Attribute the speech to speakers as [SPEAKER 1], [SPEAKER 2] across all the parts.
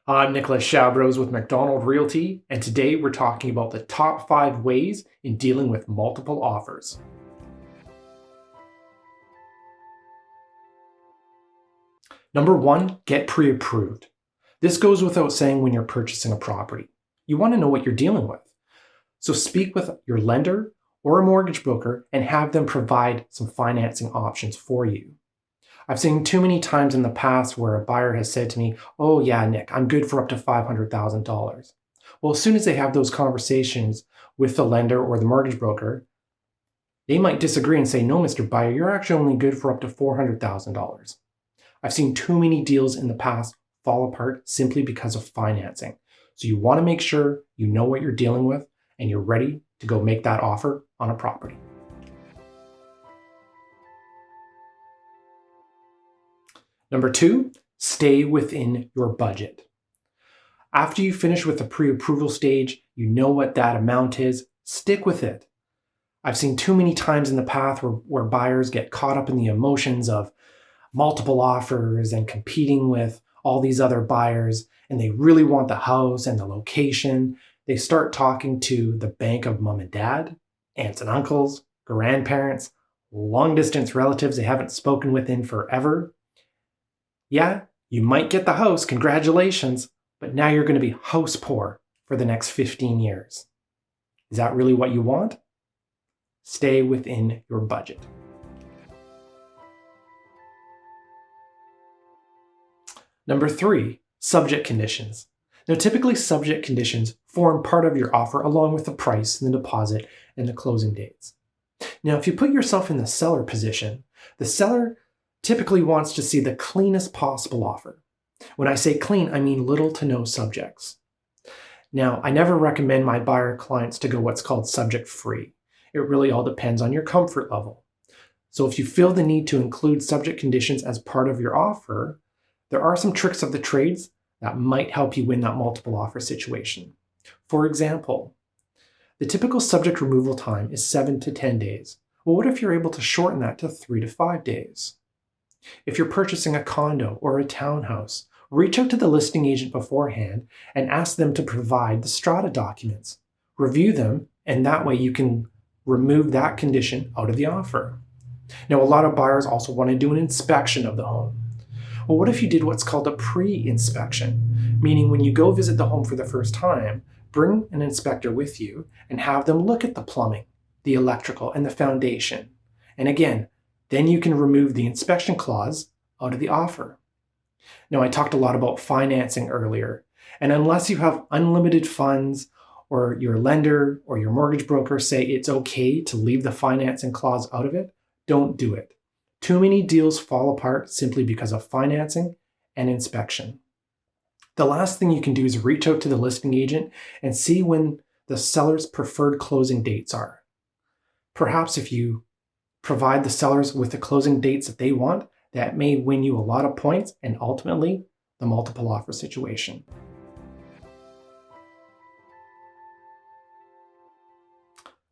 [SPEAKER 1] I'm Nicholas Shabros with McDonald Realty, and today we're talking about the top 5 ways in dealing with multiple offers. Number 1, get pre-approved. This goes without saying when you're purchasing a property. You want to know what you're dealing with. So speak with your lender or a mortgage broker and have them provide some financing options for you. I've seen too many times in the past where a buyer has said to me, "Oh yeah, Nick, I'm good for up to $500,000. Well, as soon as they have those conversations with the lender or the mortgage broker, they might disagree and say, "No, Mr. Buyer, you're actually only good for up to $400,000. I've seen too many deals in the past fall apart simply because of financing. So you want to make sure you know what you're dealing with and you're ready to go make that offer on a property. Number 2, stay within your budget. After you finish with the pre-approval stage, you know what that amount is, stick with it. I've seen too many times in the past where buyers get caught up in the emotions of multiple offers and competing with all these other buyers, and they really want the house and the location. They start talking to the bank of mom and dad, aunts and uncles, grandparents, long distance relatives they haven't spoken with in forever. Yeah, you might get the house, congratulations, but now you're going to be house poor for the next 15 years. Is that really what you want? Stay within your budget. Number 3, subject conditions. Now, typically subject conditions form part of your offer along with the price and the deposit and the closing dates. Now, if you put yourself in the seller position, the seller typically wants to see the cleanest possible offer. When I say clean, I mean little to no subjects. Now, I never recommend my buyer clients to go what's called subject free. It really all depends on your comfort level. So if you feel the need to include subject conditions as part of your offer, there are some tricks of the trades that might help you win that multiple offer situation. For example, the typical subject removal time is 7 to 10 days. Well, what if you're able to shorten that to 3 to 5 days? If you're purchasing a condo or a townhouse, reach out to the listing agent beforehand and ask them to provide the strata documents. Review them, and that way you can remove that condition out of the offer. Now, a lot of buyers also want to do an inspection of the home. Well, what if you did what's called a pre-inspection? Meaning when you go visit the home for the first time, bring an inspector with you and have them look at the plumbing, the electrical, and the foundation. And again, then you can remove the inspection clause out of the offer. Now, I talked a lot about financing earlier, and unless you have unlimited funds or your lender or your mortgage broker say it's okay to leave the financing clause out of it, don't do it. Too many deals fall apart simply because of financing and inspection. The last thing you can do is reach out to the listing agent and see when the seller's preferred closing dates are. Perhaps if you provide the sellers with the closing dates that they want, that may win you a lot of points and ultimately the multiple offer situation.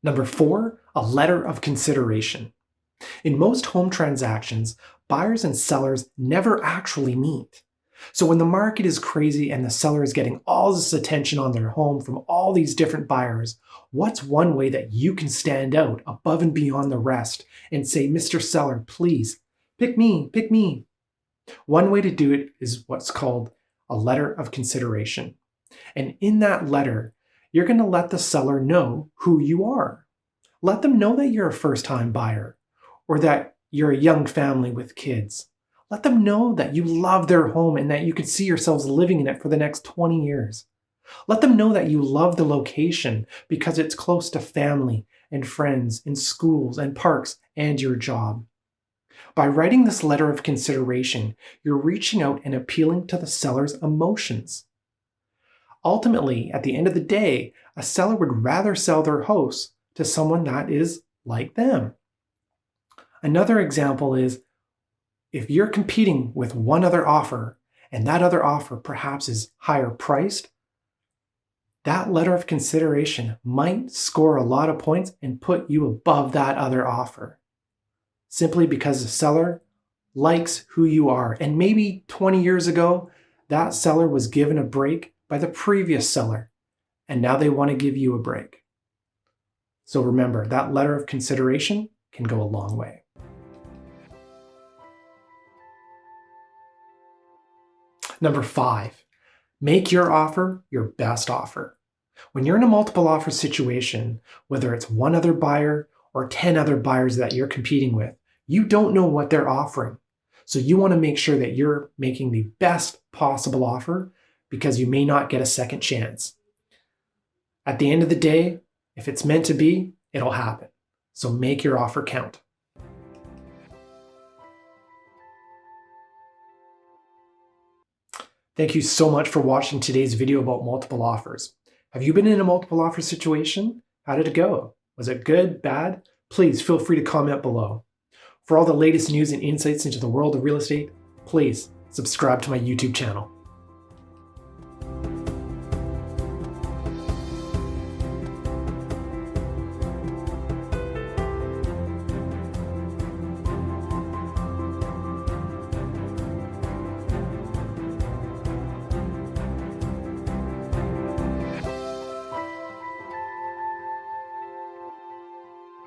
[SPEAKER 1] Number 4, a letter of consideration. In most home transactions, buyers and sellers never actually meet. So when the market is crazy and the seller is getting all this attention on their home from all these different buyers, what's one way that you can stand out above and beyond the rest and say, "Mr. Seller, please, pick me, pick me"? One way to do it is what's called a letter of consideration. And in that letter, you're going to let the seller know who you are. Let them know that you're a first-time buyer, or that you're a young family with kids. Let them know that you love their home and that you could see yourselves living in it for the next 20 years. Let them know that you love the location because it's close to family and friends and schools and parks and your job. By writing this letter of consideration, you're reaching out and appealing to the seller's emotions. Ultimately, at the end of the day, a seller would rather sell their house to someone that is like them. Another example is if you're competing with one other offer and that other offer perhaps is higher priced, that letter of consideration might score a lot of points and put you above that other offer. Simply because the seller likes who you are. And maybe 20 years ago, that seller was given a break by the previous seller, and now they want to give you a break. So remember, that letter of consideration can go a long way. Number 5, make your offer your best offer. When you're in a multiple offer situation, whether it's one other buyer or 10 other buyers that you're competing with, you don't know what they're offering. So you want to make sure that you're making the best possible offer because you may not get a second chance. At the end of the day, if it's meant to be, it'll happen. So make your offer count. Thank you so much for watching today's video about multiple offers. Have you been in a multiple offer situation? How did it go? Was it good, bad? Please feel free to comment below. For all the latest news and insights into the world of real estate, please subscribe to my YouTube channel.